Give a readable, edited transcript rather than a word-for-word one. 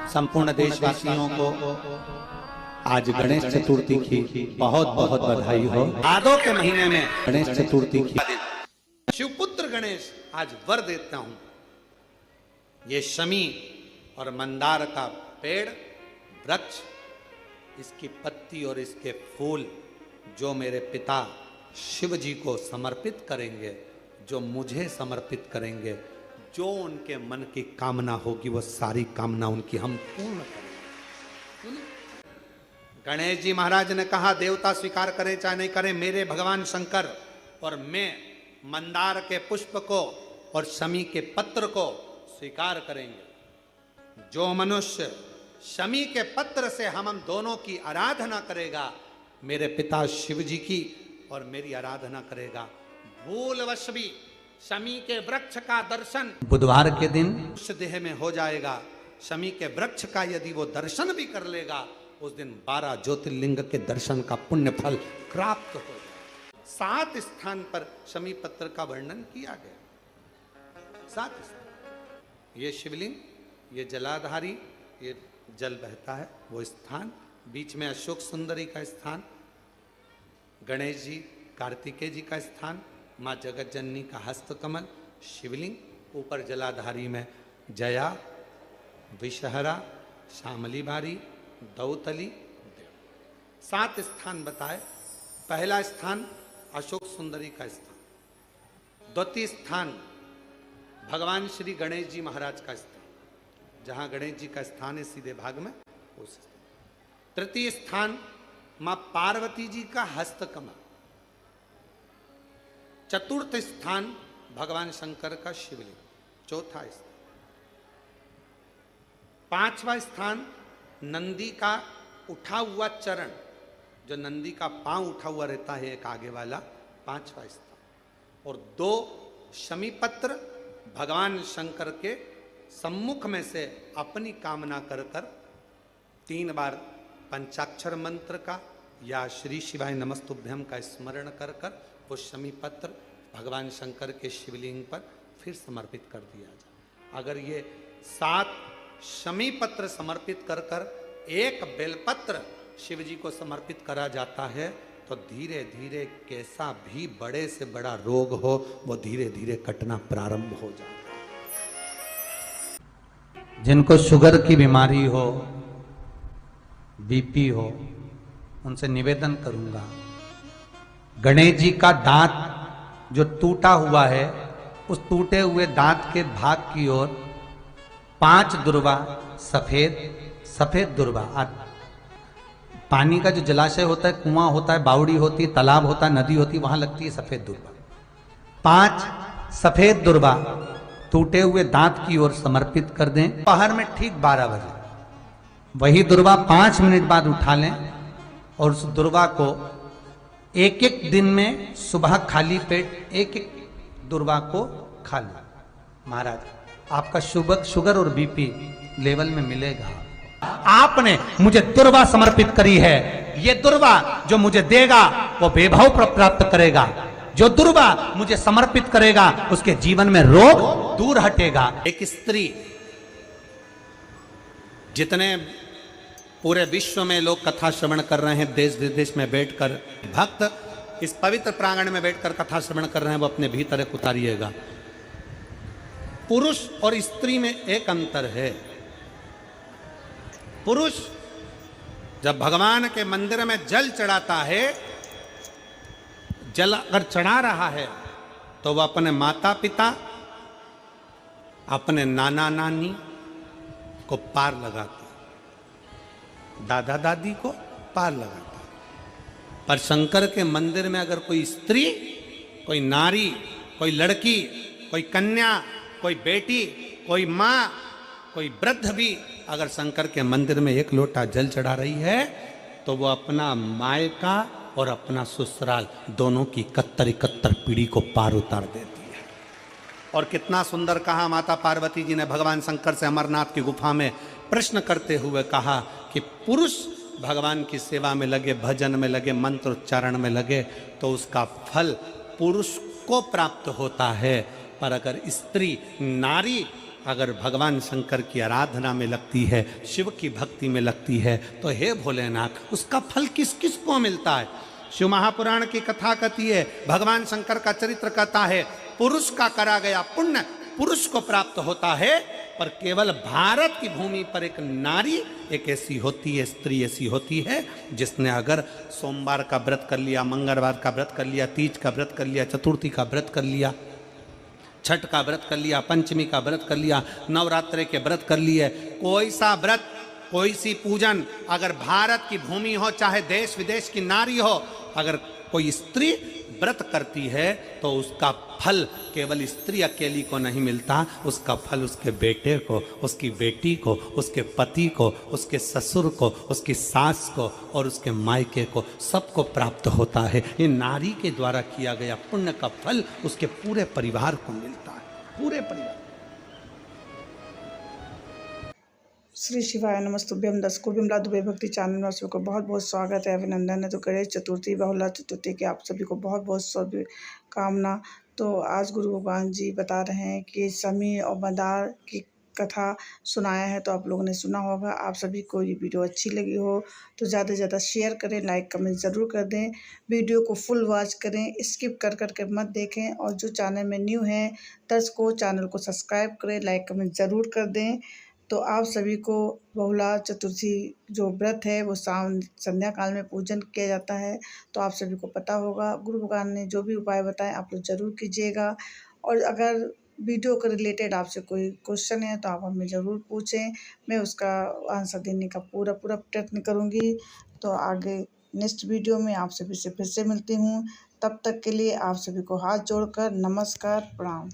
संपूर्ण देशवासियों को आज गणेश चतुर्थी की बहुत बहुत बधाई हो। भादों के महीने में गणेश चतुर्थी की शिवपुत्र गणेश आज वर देता हूं। ये शमी और मंदार का पेड़ वृक्ष, इसकी पत्ती और इसके फूल जो मेरे पिता शिव जी को समर्पित करेंगे, जो मुझे समर्पित करेंगे, जो उनके मन की कामना होगी वो सारी कामना उनकी हम पूर्ण करेंगे। गणेश जी महाराज ने कहा देवता स्वीकार करें चाहे नहीं करें, मेरे भगवान शंकर और मैं मंदार के पुष्प को और शमी के पत्र को स्वीकार करेंगे। जो मनुष्य शमी के पत्र से हम दोनों की आराधना करेगा, मेरे पिता शिव जी की और मेरी आराधना करेगा, भूलवश भी शमी के वृक्ष का दर्शन बुधवार के दिन उस देह में हो जाएगा। शमी के वृक्ष का यदि वो दर्शन भी कर लेगा, उस दिन 12 ज्योतिर्लिंग के दर्शन का पुण्य फल प्राप्त हो जाएगा। 7 स्थान पर शमी पत्र का वर्णन किया गया। 7 स्थान, ये शिवलिंग, ये जलाधारी, ये जल बहता है वो स्थान, बीच में अशोक सुंदरी का स्थान, गणेश जी कार्तिकेय जी का स्थान, माँ जगत जननी का हस्तकमल, शिवलिंग, ऊपर जलाधारी में जया, विषहरा, श्यामली बारी, दौतली, 7 स्थान बताए। पहला स्थान अशोक सुंदरी का स्थान, द्वितीय स्थान भगवान श्री गणेश जी महाराज का स्थान, जहां गणेश जी का स्थान है सीधे भाग में उस स्थान। तृतीय स्थान मां पार्वती जी का हस्तकमल। चतुर्थ स्थान भगवान शंकर का शिवलिंग। चौथा स्थान, 5वां स्थान नंदी का उठा हुआ चरण, जो नंदी का पांव उठा हुआ रहता है एक आगे वाला, 5वां स्थान। और 2 शमी पत्र भगवान शंकर के सम्मुख में से अपनी कामना कर कर 3 बार पंचाक्षर मंत्र का या श्री शिवाय नमस्तुभ्यम का स्मरण कर कर वो शमी पत्र भगवान शंकर के शिवलिंग पर फिर समर्पित कर दिया जाए। अगर ये 7 शमी पत्र समर्पित कर कर 1 बेलपत्र शिव जी को समर्पित करा जाता है तो धीरे धीरे कैसा भी बड़े से बड़ा रोग हो वो धीरे धीरे कटना प्रारंभ हो जाता है। जिनको शुगर की बीमारी हो, बीपी हो, उनसे निवेदन करूंगा, गणेश जी का दांत जो टूटा हुआ है, उस टूटे हुए दांत के भाग की ओर 5 दुर्वा सफेद दुर्वा, पानी का जो जलाशय होता है, कुआं होता है, बावड़ी होती है, तालाब होता है, नदी होती है, वहां लगती है सफेद दुर्वा। 5 सफेद दुर्वा टूटे हुए दांत की ओर समर्पित कर दें। दोपहर में ठीक 12 बजे वही दुर्वा 5 मिनट बाद उठा लें और उस दुर्वा को एक दिन में सुबह खाली पेट एक दुर्वा को खा लें। महाराज आपका शुगर और बीपी लेवल में मिलेगा। आपने मुझे दुर्वा समर्पित करी है, ये दुर्वा जो मुझे देगा वो वैभव प्राप्त करेगा, जो दुर्वा मुझे समर्पित करेगा उसके जीवन में रोग दूर हटेगा। एक स्त्री, जितने पूरे विश्व में लोग कथा श्रवण कर रहे हैं, देश विदेश में बैठकर भक्त इस पवित्र प्रांगण में बैठकर कथा श्रवण कर रहे हैं, वो अपने भीतर एक उतारिएगा। पुरुष और स्त्री में एक अंतर है। पुरुष जब भगवान के मंदिर में जल चढ़ाता है, जल अगर चढ़ा रहा है तो वह अपने माता पिता, अपने नाना नानी को पार लगाता, दादा दादी को पार लगाता। पर शंकर के मंदिर में अगर कोई स्त्री, कोई नारी, कोई लड़की, कोई कन्या, कोई बेटी, कोई माँ, कोई वृद्ध भी अगर शंकर के मंदिर में 1 लोटा जल चढ़ा रही है तो वो अपना मायका और अपना ससुराल दोनों की 71 पीढ़ी को पार उतार देती है। और कितना सुंदर कहा माता पार्वती जी ने भगवान शंकर से अमरनाथ की गुफा में प्रश्न करते हुए कहा कि पुरुष भगवान की सेवा में लगे, भजन में लगे, मंत्र उच्चारण में लगे तो उसका फल पुरुष को प्राप्त होता है, पर अगर स्त्री, नारी अगर भगवान शंकर की आराधना में लगती है, शिव की भक्ति में लगती है, तो हे भोलेनाथ उसका फल किस किस को मिलता है। शिव महापुराण की कथा कहती है, भगवान शंकर का चरित्र कहता है, पुरुष का करा गया पुण्य पुरुष को प्राप्त होता है, पर केवल भारत की भूमि पर एक नारी, एक ऐसी होती है, स्त्री ऐसी होती है, जिसने अगर सोमवार का व्रत कर लिया, मंगलवार का व्रत कर लिया, तीज का व्रत कर लिया, चतुर्थी का व्रत कर लिया, छठ का व्रत कर लिया, पंचमी का व्रत कर लिया, नवरात्रे के व्रत कर लिए, कोई सा व्रत, कोई सी पूजन, अगर भारत की भूमि हो, चाहे देश विदेश की नारी हो, अगर कोई स्त्री व्रत करती है तो उसका फल केवल स्त्री अकेली को नहीं मिलता, उसका फल उसके बेटे को, उसकी बेटी को, उसके पति को, उसके ससुर को, उसकी सास को और उसके मायके को, सबको प्राप्त होता है। ये नारी के द्वारा किया गया पुण्य का फल उसके पूरे परिवार को मिलता है, पूरे परिवार। श्री शिवाय नमस्तुभ्यम। दर्शकों, विमला दुबे भक्ति चैनल में सभी को बहुत बहुत स्वागत है, अभिनंदन है। तो गणेश चतुर्थी, बहुला चतुर्थी की आप सभी को बहुत बहुत शुभकामना। तो आज गुरु भगवान जी बता रहे हैं कि समी और मदार की कथा सुनाया है, तो आप लोगों ने सुना होगा। आप सभी को ये वीडियो अच्छी लगी हो तो ज़्यादा से ज़्यादा शेयर करें, लाइक कमेंट ज़रूर कर दें, वीडियो को फुल वॉच करें, स्किप कर कर के मत देखें। और जो चैनल में न्यू हैं दर्शकों, चैनल को सब्सक्राइब करें, लाइक कमेंट ज़रूर कर दें। तो आप सभी को बहुला चतुर्थी जो व्रत है वो शाम संध्या काल में पूजन किया जाता है, तो आप सभी को पता होगा। गुरु भगवान ने जो भी उपाय बताए आप लोग ज़रूर कीजिएगा। और अगर वीडियो के रिलेटेड आपसे कोई क्वेश्चन है तो आप हमें ज़रूर पूछें, मैं उसका आंसर देने का पूरा प्रयत्न करूँगी। तो आगे नेक्स्ट वीडियो में आप सभी से फिर से मिलती हूँ, तब तक के लिए आप सभी को हाथ जोड़कर नमस्कार, प्रणाम।